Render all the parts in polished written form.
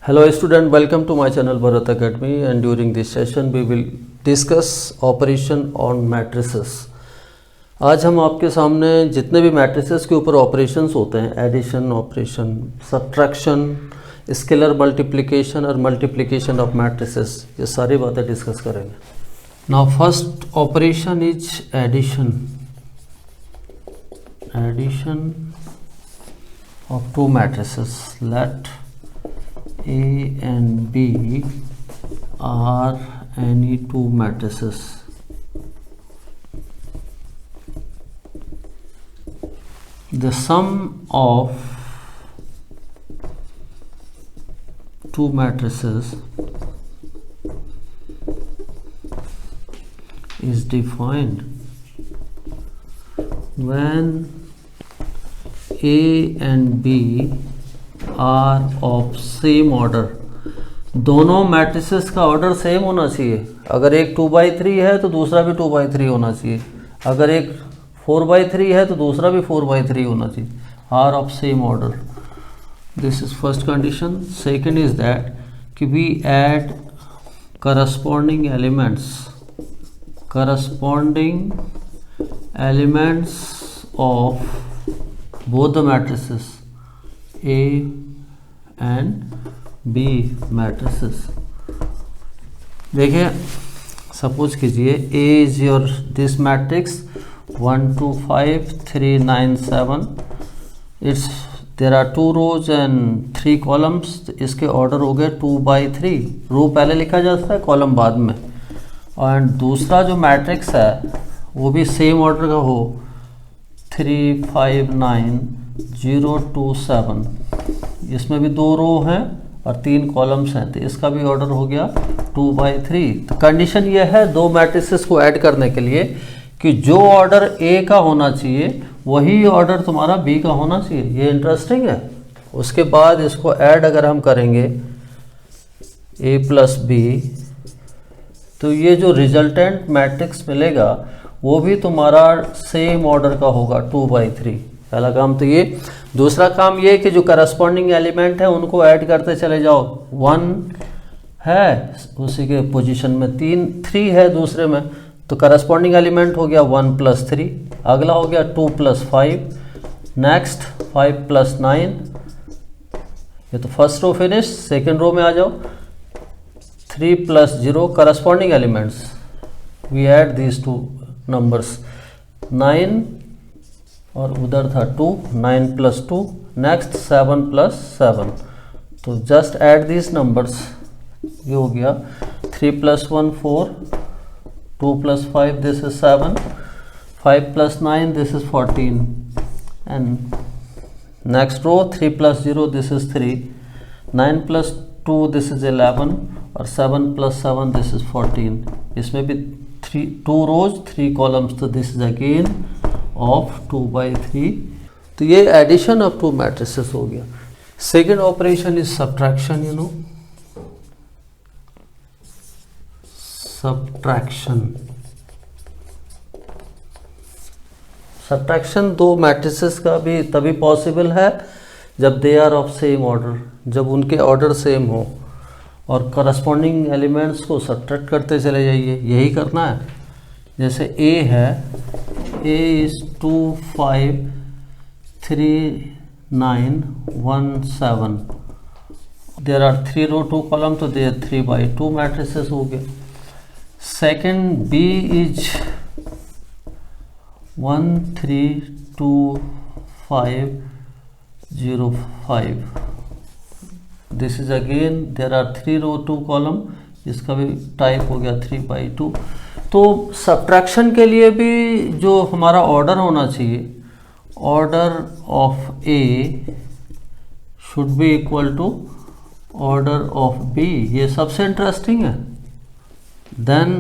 Hello student, welcome to my channel Bharat Academy, and during this session we will discuss operation on matrices। आज हम आपके सामने जितने भी मैट्रिसेस के ऊपर ऑपरेशंस होते हैं, addition operation, subtraction, scalar multiplication और मल्टीप्लिकेशन ऑफ मैट्रिसेस, ये सारी बातें डिस्कस करेंगे। Now first operation is addition of two matrices. Let A and B are any two matrices. The sum of two matrices is defined when A and B are of same order. दोनों matrices का order same होना चाहिए। अगर एक 2/3 है तो दूसरा भी 2/3 होना चाहिए। अगर एक 4/3 है तो दूसरा भी 4/3 होना चाहिए। Are of same order, this is first condition. Second is that कि we add corresponding elements of both the matrices A and B matrices। देखिए, सपोज कीजिए A is your this matrix 1 2 5 3 9 7। there are 2 rows and 3 columns। इसके order हो गए 2/3। रो पहले लिखा जाता है, कॉलम बाद में। और दूसरा जो मैट्रिक्स है वो भी सेम ऑर्डर का हो, 3 5 9 0 2 7। इसमें भी 2 रो हैं और 3 कॉलम्स हैं, तो इसका भी ऑर्डर हो गया 2/3। तो कंडीशन यह है दो मैट्रिसेस को ऐड करने के लिए कि जो ऑर्डर ए का होना चाहिए वही ऑर्डर तुम्हारा बी का होना चाहिए। ये इंटरेस्टिंग है। उसके बाद इसको ऐड अगर हम करेंगे ए प्लस बी, तो ये जो रिजल्टेंट मैट्रिक्स मिलेगा वो भी तुम्हारा सेम ऑर्डर का होगा 2/3। पहला काम तो ये। दूसरा काम ये कि जो करस्पॉन्डिंग एलिमेंट है उनको ऐड करते चले जाओ। 1 है उसी के पोजीशन में 3 है दूसरे में, तो करस्पॉन्डिंग एलिमेंट हो गया 1 + 3। अगला हो गया 2 + 5। नेक्स्ट 5 + 9। ये तो first row finish. Second row में आ जाओ, 3 + 0 corresponding elements. We add these 2 numbers, 9 और उधर था 2, 9 + 2। नेक्स्ट 7 + 7। तो जस्ट ऐड दिस नंबर्स। ये हो गया 3 + 1 4, 2 + 5 this is 7, 5 + 9 this is 14। And next row 3 + 0 this is 3, 9 + 2 this is 11 और 7 + 7 दिस इज 14। इसमें भी 2 रोज 3 कॉलम्स, तो दिस इज अगेन ऑफ 2/3। तो ये एडिशन ऑफ टू मैट्रिसेस हो गया। Second operation is subtraction. Subtraction दो मैट्रिसेस का भी तभी पॉसिबल है जब they are of same order, जब उनके ऑर्डर सेम हो। और करस्पॉन्डिंग एलिमेंट्स को सब्ट्रैक्ट करते चले जाइए, यही करना है। जैसे A है, A is 2 5 3 9 1 7। there are 3 row 2 column, तो they are 3/2 matrices हो गए। Second B is 1 3 2 5 0 5। this is again there are 3 row 2 column। इसका भी टाइप हो गया 3/2। तो सब्ट्रैक्शन के लिए भी जो हमारा ऑर्डर होना चाहिए, order of A should be equal to order of B. ये सबसे इंटरेस्टिंग है। Then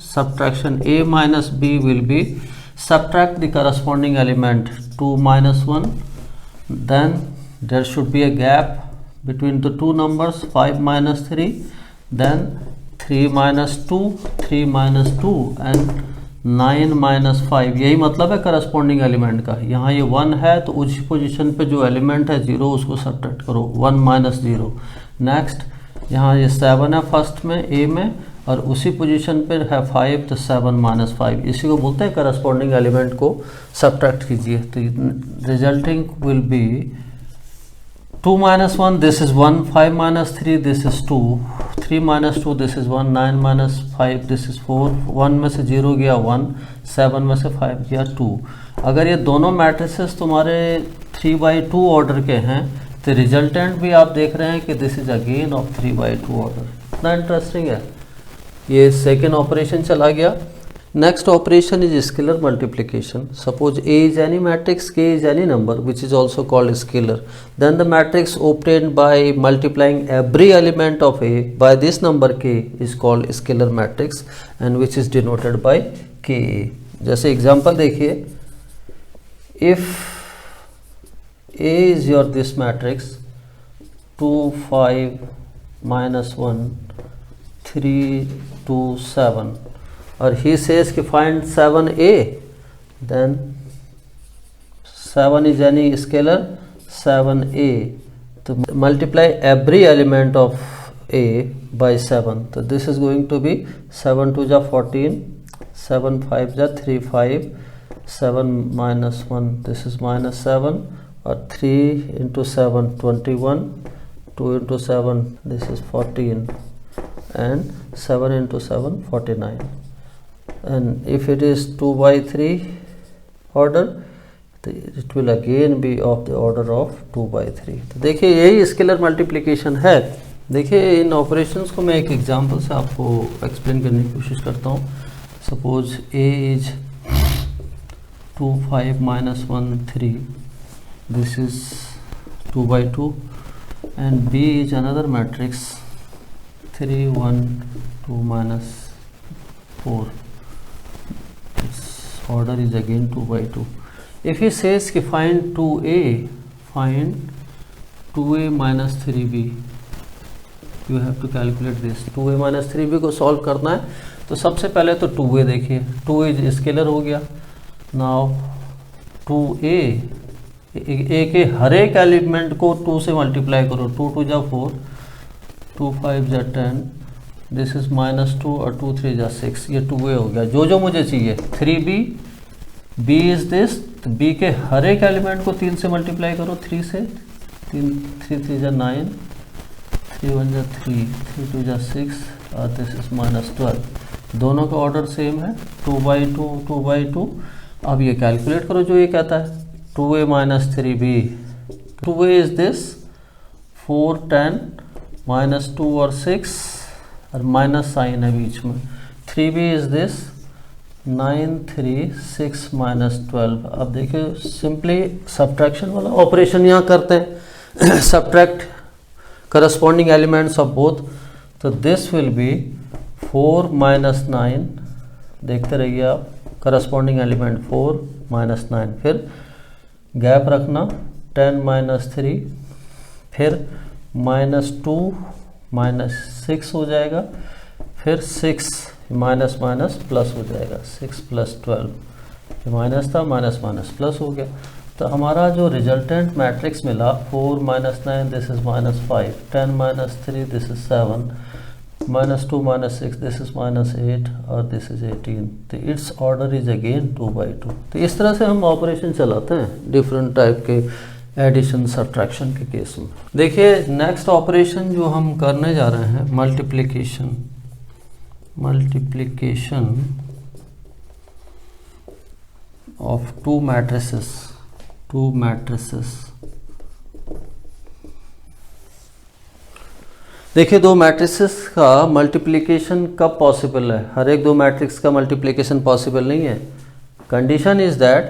subtraction A - B will be subtract the corresponding element 2 - 1। Then there should be a gap between the two numbers, 5 - 3, then 3 - 2, 3 - 2 and 9 - 5। यही मतलब है corresponding element का। यहाँ ये 1 है तो उस पोजीशन पे जो एलिमेंट है 0 उसको सब्ट्रैक्ट करो, 1 - 0। नेक्स्ट यहाँ ये 7 है फर्स्ट में ए में, और उसी पोजीशन पर है 5, तो 7 - 5, इसी को बोलते हैं करस्पॉन्डिंग एलिमेंट को सब्ट्रैक्ट कीजिए। तो resulting will be 2 - 1 this is 1, 5 - 3 this is 2, 3 - 2 this is 1, 9 - 5 this is 4, 1 में से 0 गया 1, 7 में से 5 गया 2। अगर ये दोनों मैट्रिसेस तुम्हारे 3/2 ऑर्डर के हैं तो रिजल्टेंट भी आप देख रहे हैं कि this is again of 3/2 order. इतना इंटरेस्टिंग है। ये सेकेंड ऑपरेशन चला गया। Next operation is scalar multiplication. Suppose A is any matrix, K is any number which is also called scalar, then the matrix obtained by multiplying every element of A by this number K is called scalar matrix and which is denoted by Ka। जैसे example देखिए, if A is your this matrix 2 5 -1 3 2 7 और he says कि find 7A, then 7 is any scalar 7A, तो multiply every element of A by 7, तो this is going to be 7 2 जा 14, 7 5 जा 3 5, 7 - 1 this is -7, और 3 into 7 21, 2 into 7 this is 14, and 7 into 7 49, and if it is 2/3 order it will again be of the order of 2/3। तो देखिए यही scalar multiplication है। देखिए इन operations को मैं एक एग्जांपल से आपको एक्सप्लेन करने की कोशिश करता हूँ। Suppose A is 2 5 -1 3, this is 2/2, and B is another matrix 3 1 2 -4, order is again 2/2। if he says कि find 2A, find 2A - 3B, you have to calculate this। 2A - 3B को सॉल्व करना है तो सबसे पहले तो 2A देखिए, 2A स्केलर हो गया। नाउ 2A, A के हर एक एलिमेंट को 2 से मल्टीप्लाई करो, 2 2 जा 4, 2 5 जा 10, दिस इज -2 और 2 3 जा 6, ये 2A हो गया। जो मुझे चाहिए 3B, B इज दिस, तो B के हर एक एलिमेंट को 3 से मल्टीप्लाई करो, 3 से, 3 3 जा 9, 3 1 जा 3, 3 2 जा 6, और दिस इज -12। दोनों का ऑर्डर सेम है, 2/2 2/2। अब ये कैलकुलेट करो जो ये कहता है, 2A - 3B, 2A is this 4 10 -2 और 6, और माइनस साइन है बीच में। 3B is this 9 3 6 -12। अब देखिए सिंपली सब्ट्रैक्शन वाला ऑपरेशन यहाँ करते हैं, subtract corresponding elements of both. तो दिस विल बी 4 - 9, देखते रहिए आप, करस्पॉन्डिंग एलिमेंट 4 - 9, फिर गैप रखना 10 - 3, फिर -2 -6 हो जाएगा, फिर 6 माइनस माइनस प्लस हो जाएगा, 6 + 12, माइनस था माइनस माइनस प्लस हो गया। तो हमारा जो रिजल्टेंट मैट्रिक्स मिला 4 - 9 this is -5, 10 - 3 this is 7, -2 - 6 this is -8 और दिस इज 18। तो इट्स ऑर्डर इज अगेन 2/2। तो इस तरह से हम ऑपरेशन चलाते हैं डिफरेंट टाइप के एडिशन सब्ट्रैक्शन के केस में। देखिए नेक्स्ट ऑपरेशन जो हम करने जा रहे हैं, मल्टीप्लिकेशन ऑफ टू मैट्रिसेस। देखिए दो मैट्रिसेस का मल्टीप्लिकेशन कब पॉसिबल है? हर एक दो मैट्रिक्स का मल्टीप्लिकेशन पॉसिबल नहीं है। कंडीशन इज दैट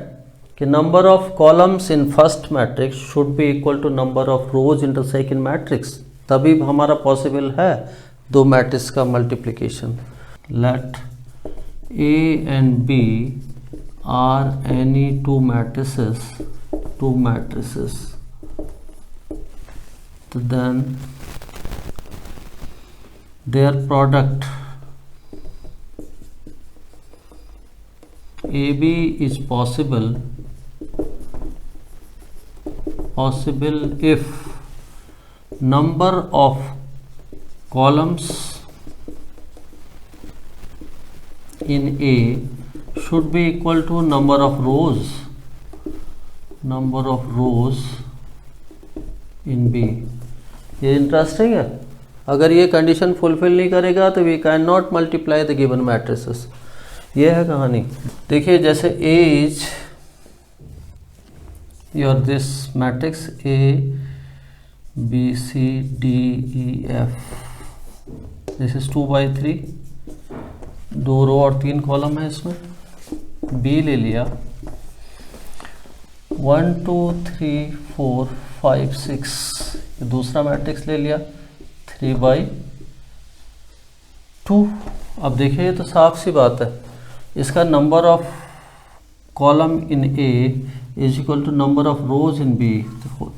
कि number of columns in first matrix should be equal to number of rows in the second matrix, तभी हमारा पॉसिबल है दो मैट्रिक्स का multiplication. Let A and B are any two matrices, then their product AB is possible if number of columns in A should be equal to number of rows in B। ये interesting है। अगर ये condition fulfil नहीं करेगा तो we can not multiply the given matrices. ये है कहानी। देखिए जैसे A is your this matrix A B C D E F, this is 2/3, 2 row और 3 कॉलम है इसमें। B ले लिया 1 2 3 4 5 6, दूसरा मैट्रिक्स ले लिया 3/2। अब देखिए ये तो साफ सी बात है, इसका number of column in A is equal to number of rows in B।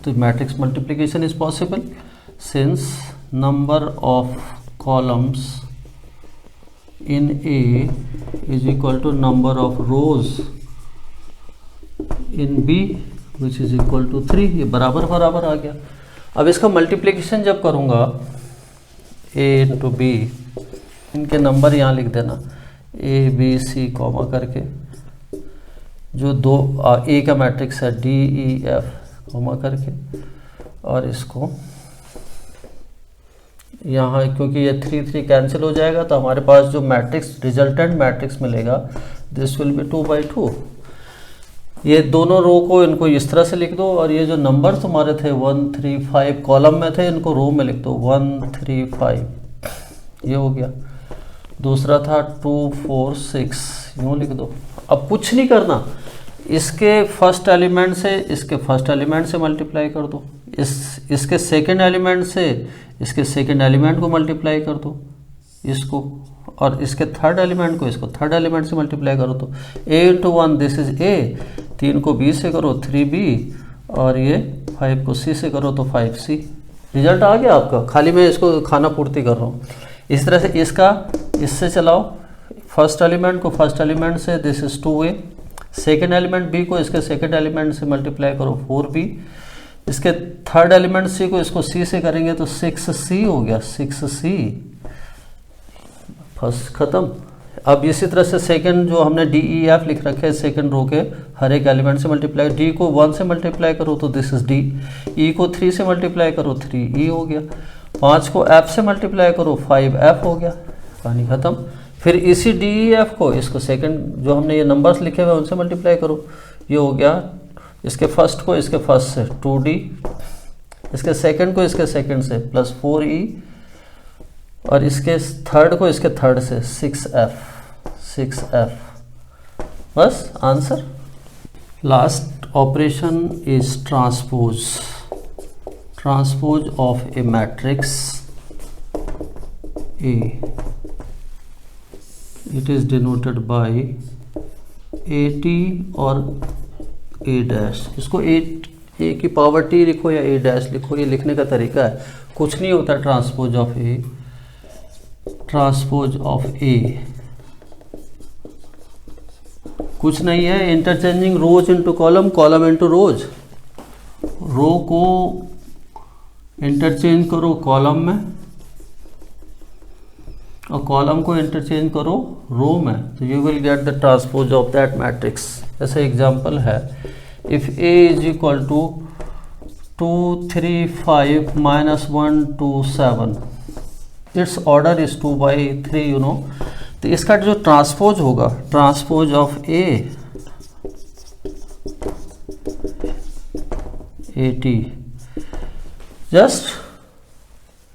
तो matrix multiplication is possible since number of columns in A is equal to number of rows in B which is equal to 3। ये बराबर बराबर आ गया। अब इसका multiplication जब करूँगा A into B, इनके नंबर यहाँ लिख देना A B C कॉमा करके, जो दो A का मैट्रिक्स है D E F कॉमा करके, और इसको यहाँ क्योंकि ये 3 3 कैंसिल हो जाएगा तो हमारे पास जो मैट्रिक्स रिजल्टेंट मैट्रिक्स मिलेगा दिस विल बी 2/2। ये दोनों रो को इनको इस तरह से लिख दो, और ये जो नंबर तुम्हारे थे 1 3 5 कॉलम में थे, इनको रो में लिख दो 1 3 5, ये हो गया। दूसरा था 2 4 6, यूँ लिख दो। अब कुछ नहीं करना, इसके फर्स्ट एलिमेंट से इसके फर्स्ट एलिमेंट से मल्टीप्लाई कर दो, इसके सेकंड एलिमेंट से इसके सेकंड एलिमेंट को मल्टीप्लाई कर दो इसको, और इसके थर्ड एलिमेंट को इसको थर्ड एलिमेंट से मल्टीप्लाई करो तो A into 1 this is A, 3 को B से करो 3B, और ये 5 को C से करो तो 5C। रिजल्ट आ गया आपका, खाली मैं इसको खाना पूर्ति कर रहा हूँ। इस तरह से इसका इससे चलाओ, फर्स्ट एलिमेंट को फर्स्ट एलिमेंट से this is 2A, second element B को इसके सेकेंड एलिमेंट से मल्टीप्लाई करो 4B, इसके थर्ड एलिमेंट C को इसको C से करेंगे तो 6C हो गया 6C, फर्स्ट खत्म। अब इसी तरह से सेकंड जो हमने D E F लिख रखे हैं सेकंड रो के हर एक एलिमेंट से मल्टीप्लाई, D को 1 से मल्टीप्लाई करो तो दिस इज D, E को 3 से मल्टीप्लाई करो 3E हो गया, 5 को F से मल्टीप्लाई करो 5F हो गया, कहानी खत्म। फिर इसी D E F को इसको सेकंड जो हमने ये नंबर्स लिखे हुए उनसे मल्टीप्लाई करो, ये हो गया इसके फर्स्ट को इसके फर्स्ट से 2D, इसके सेकंड को इसके सेकंड से प्लस 4E, और इसके थर्ड को इसके थर्ड से 6F। बस answer. Last operation is transpose of A matrix A, it is denoted by AT और A डैश। इसको A की पावर T लिखो या A डैश लिखो, ये लिखने का तरीका है, कुछ नहीं होता। ट्रांसपोज ऑफ A कुछ नहीं है, interchanging rows into column, column into rows. Row को इंटरचेंज करो कॉलम में और कॉलम को इंटरचेंज करो रो में, तो you will get the transpose of that matrix. जैसे एग्जांपल है, if A is equal to 2 3 5 -1 2 7, it's order is 2/3, you know. तो इसका जो ट्रांसपोज होगा, transpose of AT, just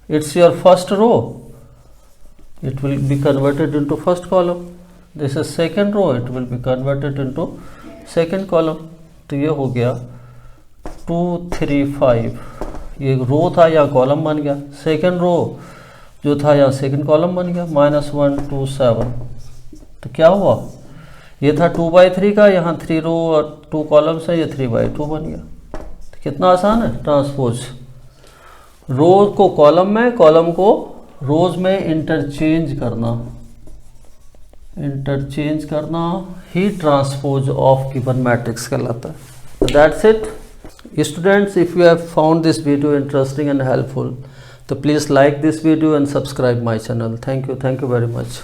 it's your first row, it will be converted into first column, this is second row, it will be converted into second column। तो ये हो गया 2 3 5, ये रो था या कॉलम बन गया, सेकंड रो जो था या सेकंड कॉलम बन गया, -1 2 7। तो क्या हुआ, ये था 2/3 का, यहाँ 3 रो और 2 कॉलम से ये 3/2 बन गया। तो कितना आसान है ट्रांसपोज, रो को कॉलम में, कॉलम को रोज में इंटरचेंज करना ही ट्रांसपोज ऑफ गिवन मैट्रिक्स कहलाता है। That's it students, if you have found this video interesting and helpful, तो please like this video and subscribe my channel. Thank you very much.